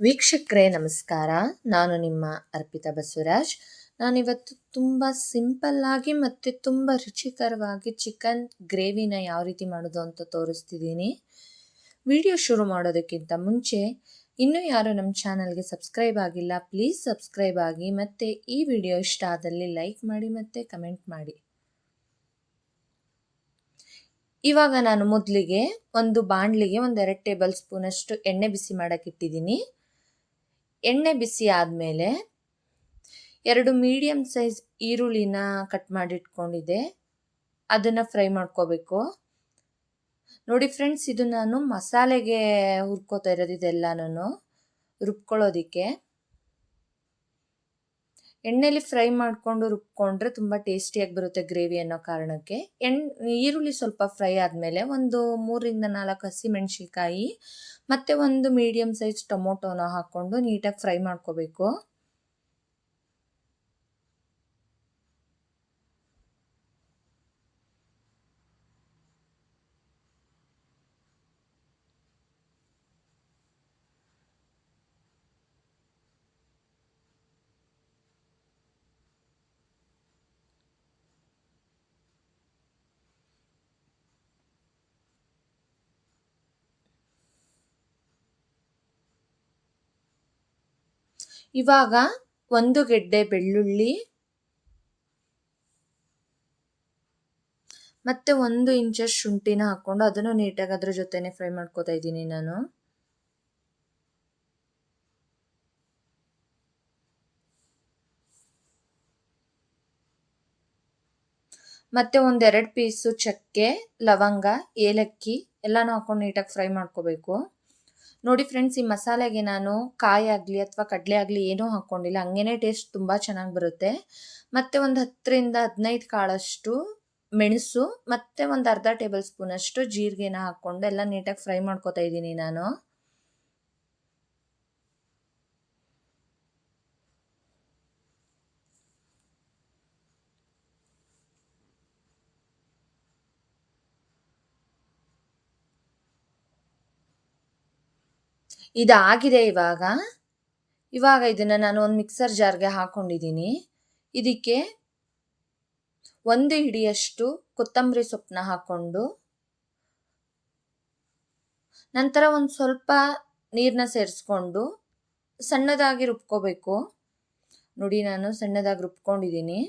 ವೀಕ್ಷಕರೇ ನಮಸ್ಕಾರ. ನಾನು ನಿಮ್ಮ ಅರ್ಪಿತಾ ಬಸವರಾಜ್. ನಾನಿವತ್ತು ತುಂಬ ಸಿಂಪಲ್ಲಾಗಿ ಮತ್ತು ತುಂಬ ರುಚಿಕರವಾಗಿ ಚಿಕನ್ ಗ್ರೇವಿನ ಯಾವ ರೀತಿ ಮಾಡೋದು ಅಂತ ತೋರಿಸ್ತಿದ್ದೀನಿ. ವಿಡಿಯೋ ಶುರು ಮಾಡೋದಕ್ಕಿಂತ ಮುಂಚೆ ಇನ್ನೂ ಯಾರು ನಮ್ಮ ಚಾನಲ್ಗೆ ಸಬ್ಸ್ಕ್ರೈಬ್ ಆಗಿಲ್ಲ, ಪ್ಲೀಸ್ ಸಬ್ಸ್ಕ್ರೈಬ್ ಆಗಿ ಮತ್ತು ಈ ವಿಡಿಯೋ ಇಷ್ಟ ಆದಲ್ಲಿ ಲೈಕ್ ಮಾಡಿ ಮತ್ತು ಕಮೆಂಟ್ ಮಾಡಿ. ಇವಾಗ ನಾನು ಮೊದಲಿಗೆ ಒಂದು ಬಾಣಲಿಗೆ 2 ಟೇಬಲ್ ಸ್ಪೂನಷ್ಟು ಎಣ್ಣೆ ಬಿಸಿ ಮಾಡೋಕ್ಕಿಟ್ಟಿದ್ದೀನಿ. ಎಣ್ಣೆ ಬಿಸಿ ಆದಮೇಲೆ 2 ಮೀಡಿಯಮ್ ಸೈಜ್ ಈರುಳ್ಳಿನ ಕಟ್ ಮಾಡಿಟ್ಕೊಂಡಿದ್ದೆ, ಅದನ್ನು ಫ್ರೈ ಮಾಡ್ಕೋಬೇಕು. ನೋಡಿ ಫ್ರೆಂಡ್ಸ್, ಇದು ನಾನು ಮಸಾಲೆಗೆ ಹುರ್ಕೋತಾ ಇರೋದು. ಇದೆಲ್ಲನೂ ರುಬ್ಕೊಳ್ಳೋದಕ್ಕೆ ಎಣ್ಣೆಲಿ ಫ್ರೈ ಮಾಡಿಕೊಂಡು ರುಬ್ಕೊಂಡ್ರೆ ತುಂಬ ಟೇಸ್ಟಿಯಾಗಿ ಬರುತ್ತೆ ಗ್ರೇವಿ ಅನ್ನೋ ಕಾರಣಕ್ಕೆ. ಈರುಳ್ಳಿ ಸ್ವಲ್ಪ ಫ್ರೈ ಆದಮೇಲೆ ಒಂದು 3ರಿಂದ 4 ಹಸಿಮೆಣಸಿಕಾಯಿ ಮತ್ತು ಒಂದು ಮೀಡಿಯಮ್ ಸೈಜ್ ಟೊಮೊಟೊನ ಹಾಕ್ಕೊಂಡು ನೀಟಾಗಿ ಫ್ರೈ ಮಾಡ್ಕೋಬೇಕು. ಇವಾಗ 1 ಗೆಡ್ಡೆ ಬೆಳ್ಳುಳ್ಳಿ ಮತ್ತು 1 ಇಂಚಷ್ಟು ಶುಂಠಿನ ಹಾಕ್ಕೊಂಡು ಅದನ್ನು ನೀಟಾಗಿ ಅದ್ರ ಜೊತೆನೆ ಫ್ರೈ ಮಾಡ್ಕೋತಾ ಇದ್ದೀನಿ ನಾನು. ಮತ್ತು 1-2 ಪೀಸು ಚಕ್ಕೆ, ಲವಂಗ, ಏಲಕ್ಕಿ ಎಲ್ಲನೂ ಹಾಕ್ಕೊಂಡು ನೀಟಾಗಿ ಫ್ರೈ ಮಾಡ್ಕೋಬೇಕು. ನೋಡಿ ಫ್ರೆಂಡ್ಸ್, ಈ ಮಸಾಲೆಗೆ ನಾನು ಕಾಯಿ ಆಗಲಿ ಅಥವಾ ಕಡಲೆ ಆಗಲಿ ಏನೂ ಹಾಕ್ಕೊಂಡಿಲ್ಲ, ಹಂಗೇ ಟೇಸ್ಟ್ ತುಂಬ ಚೆನ್ನಾಗಿ ಬರುತ್ತೆ. ಮತ್ತು ಒಂದು 10ರಿಂದ 15 ಕಾಳಷ್ಟು ಮೆಣಸು ಮತ್ತು ಒಂದು ಅರ್ಧ ಟೇಬಲ್ ಸ್ಪೂನಷ್ಟು ಜೀರಿಗೆನ ಹಾಕ್ಕೊಂಡು ಎಲ್ಲ ನೀಟಾಗಿ ಫ್ರೈ ಮಾಡ್ಕೋತಾ ಇದ್ದೀನಿ ನಾನು. ಇದಾಗಿದೆ. ಇವಾಗ ಇದನ್ನು ನಾನು ಒಂದು ಮಿಕ್ಸರ್ ಜಾರ್ಗೆ ಹಾಕ್ಕೊಂಡಿದ್ದೀನಿ. ಇದಕ್ಕೆ 1 ಹಿಡಿಯಷ್ಟು ಕೊತ್ತಂಬರಿ ಸೊಪ್ಪನ್ನ ಹಾಕ್ಕೊಂಡು ನಂತರ ಒಂದು ಸ್ವಲ್ಪ ನೀರನ್ನ ಸೇರಿಸ್ಕೊಂಡು ಸಣ್ಣದಾಗಿ ರುಬ್ಕೋಬೇಕು. ನೋಡಿ, ನಾನು ಸಣ್ಣದಾಗಿ ರುಬ್ಕೊಂಡಿದ್ದೀನಿ.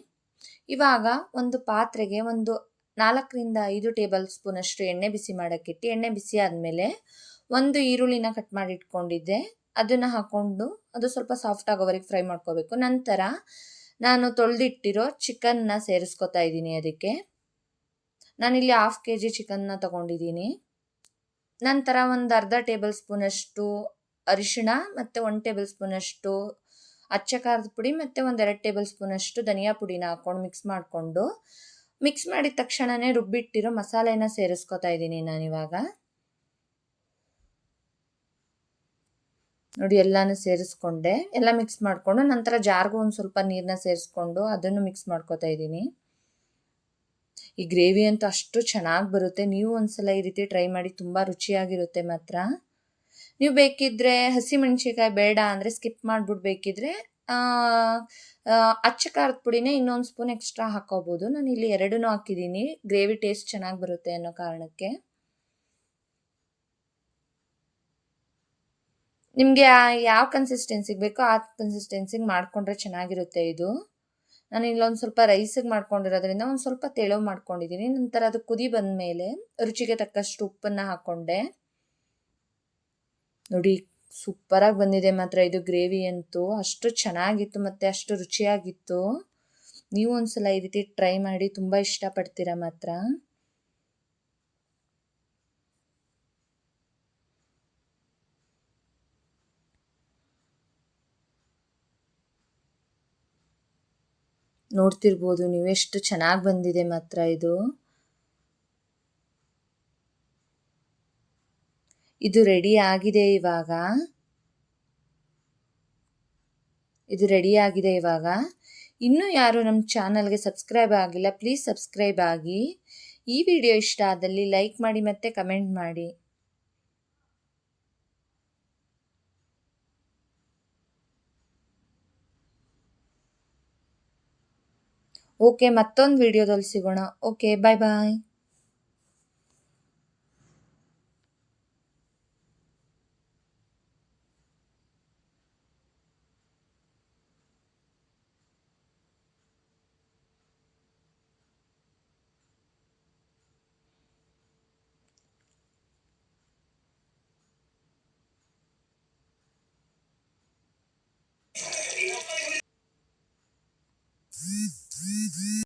ಇವಾಗ ಒಂದು ಪಾತ್ರೆಗೆ ಒಂದು 4ರಿಂದ 5 ಟೇಬಲ್ ಸ್ಪೂನಷ್ಟು ಎಣ್ಣೆ ಬಿಸಿ ಮಾಡೋಕ್ಕಿಟ್ಟು, ಎಣ್ಣೆ ಬಿಸಿ ಆದಮೇಲೆ 1 ಈರುಳ್ಳಿನ ಕಟ್ ಮಾಡಿ ಇಟ್ಕೊಂಡಿದ್ದೆ, ಅದನ್ನು ಹಾಕ್ಕೊಂಡು ಅದು ಸ್ವಲ್ಪ ಸಾಫ್ಟ್ ಆಗೋವರೆಗೆ ಫ್ರೈ ಮಾಡ್ಕೋಬೇಕು. ನಂತರ ನಾನು ತೊಳೆದಿಟ್ಟಿರೋ ಚಿಕನ್ನ ಸೇರಿಸ್ಕೊತಾ ಇದ್ದೀನಿ. ಅದಕ್ಕೆ ನಾನಿಲ್ಲಿ 1/2 kg ಚಿಕನ್ನ ತೊಗೊಂಡಿದ್ದೀನಿ. ನಂತರ ಒಂದು ಅರ್ಧ ಟೇಬಲ್ ಸ್ಪೂನಷ್ಟು ಅರಿಶಿಣ ಮತ್ತು 1 ಟೇಬಲ್ ಸ್ಪೂನಷ್ಟು ಅಚ್ಚ ಖಾರದ ಪುಡಿ ಮತ್ತು 1-2 ಟೇಬಲ್ ಸ್ಪೂನಷ್ಟು ಧನಿಯಾ ಪುಡಿನ ಹಾಕ್ಕೊಂಡು ಮಿಕ್ಸ್ ಮಾಡಿದ ತಕ್ಷಣವೇ ರುಬ್ಬಿಟ್ಟಿರೋ ಮಸಾಲೆನ ಸೇರಿಸ್ಕೊತಾ ಇದ್ದೀನಿ ನಾನಿವಾಗ. ನೋಡಿ, ಎಲ್ಲನೂ ಸೇರಿಸ್ಕೊಂಡೆ, ಎಲ್ಲ ಮಿಕ್ಸ್ ಮಾಡಿಕೊಂಡು ನಂತರ ಜಾರ್ಗೂ ಒಂದು ಸ್ವಲ್ಪ ನೀರನ್ನ ಸೇರಿಸ್ಕೊಂಡು ಅದನ್ನು ಮಿಕ್ಸ್ ಮಾಡ್ಕೋತಾ ಇದ್ದೀನಿ. ಈ ಗ್ರೇವಿ ಅಂತೂ ಅಷ್ಟು ಚೆನ್ನಾಗಿ ಬರುತ್ತೆ. ನೀವು ಒಂದ್ಸಲ ಈ ರೀತಿ ಟ್ರೈ ಮಾಡಿ, ತುಂಬ ರುಚಿಯಾಗಿರುತ್ತೆ ಮಾತ್ರ. ನೀವು ಬೇಕಿದ್ದರೆ ಹಸಿಮೆಣಸಿಕಾಯಿ ಬೇಡ ಅಂದರೆ ಸ್ಕಿಪ್ ಮಾಡಿಬಿಟ್ಟು ಬೇಕಿದ್ರೆ ಅಚ್ಚ ಖಾರದ ಪುಡಿನೇ ಇನ್ನೊಂದು ಸ್ಪೂನ್ ಎಕ್ಸ್ಟ್ರಾ ಹಾಕೋಬೋದು. ನಾನು ಇಲ್ಲಿ 2 ಹಾಕಿದ್ದೀನಿ, ಗ್ರೇವಿ ಟೇಸ್ಟ್ ಚೆನ್ನಾಗಿ ಬರುತ್ತೆ ಅನ್ನೋ ಕಾರಣಕ್ಕೆ. ನಿಮಗೆ ಯಾವ ಕನ್ಸಿಸ್ಟೆನ್ಸಿಗೆ ಬೇಕೋ ಆ ಕನ್ಸಿಸ್ಟೆನ್ಸಿಗೆ ಮಾಡಿಕೊಂಡ್ರೆ ಚೆನ್ನಾಗಿರುತ್ತೆ ಇದು. ನಾನು ಇಲ್ಲೊಂದು ಸ್ವಲ್ಪ ರೈಸಿಗೆ ಮಾಡ್ಕೊಂಡಿರೋದ್ರಿಂದ ಒಂದು ಸ್ವಲ್ಪ ತೆಳು ಮಾಡ್ಕೊಂಡಿದ್ದೀನಿ. ನಂತರ ಅದು ಕುದಿ ಬಂದ ಮೇಲೆ ರುಚಿಗೆ ತಕ್ಕಷ್ಟು ಉಪ್ಪನ್ನು ಹಾಕ್ಕೊಂಡೆ. ನೋಡಿ, ಸೂಪರಾಗಿ ಬಂದಿದೆ ಮಾತ್ರ ಇದು ಗ್ರೇವಿ ಅಂತೂ. ಅಷ್ಟು ಚೆನ್ನಾಗಿತ್ತು ಮತ್ತು ಅಷ್ಟು ರುಚಿಯಾಗಿತ್ತು. ನೀವು ಒಂದ್ಸಲ ಈ ರೀತಿ ಟ್ರೈ ಮಾಡಿ, ತುಂಬ ಇಷ್ಟಪಡ್ತೀರಾ ಮಾತ್ರ. ನೋಡ್ತಿರ್ಬೋದು ನೀವು ಎಷ್ಟು ಚೆನ್ನಾಗಿ ಬಂದಿದೆ ಮಾತ್ರ ಇದು. ಇದು ರೆಡಿ ಆಗಿದೆ ಇವಾಗ. ಇನ್ನೂ ಯಾರು ನಮ್ಮ ಚಾನಲ್ಗೆ ಸಬ್ಸ್ಕ್ರೈಬ್ ಆಗಿಲ್ಲ, ಪ್ಲೀಸ್ ಸಬ್ಸ್ಕ್ರೈಬ್ ಆಗಿ. ಈ ವಿಡಿಯೋ ಇಷ್ಟ ಆದಲ್ಲಿ ಲೈಕ್ ಮಾಡಿ ಮತ್ತು ಕಮೆಂಟ್ ಮಾಡಿ. ಓಕೆ, ಮತ್ತೊಂದು ವಿಡಿಯೋದಲ್ಲಿ ಸಿಗೋಣ. ಓಕೆ, ಬಾಯ್ ಬಾಯ್.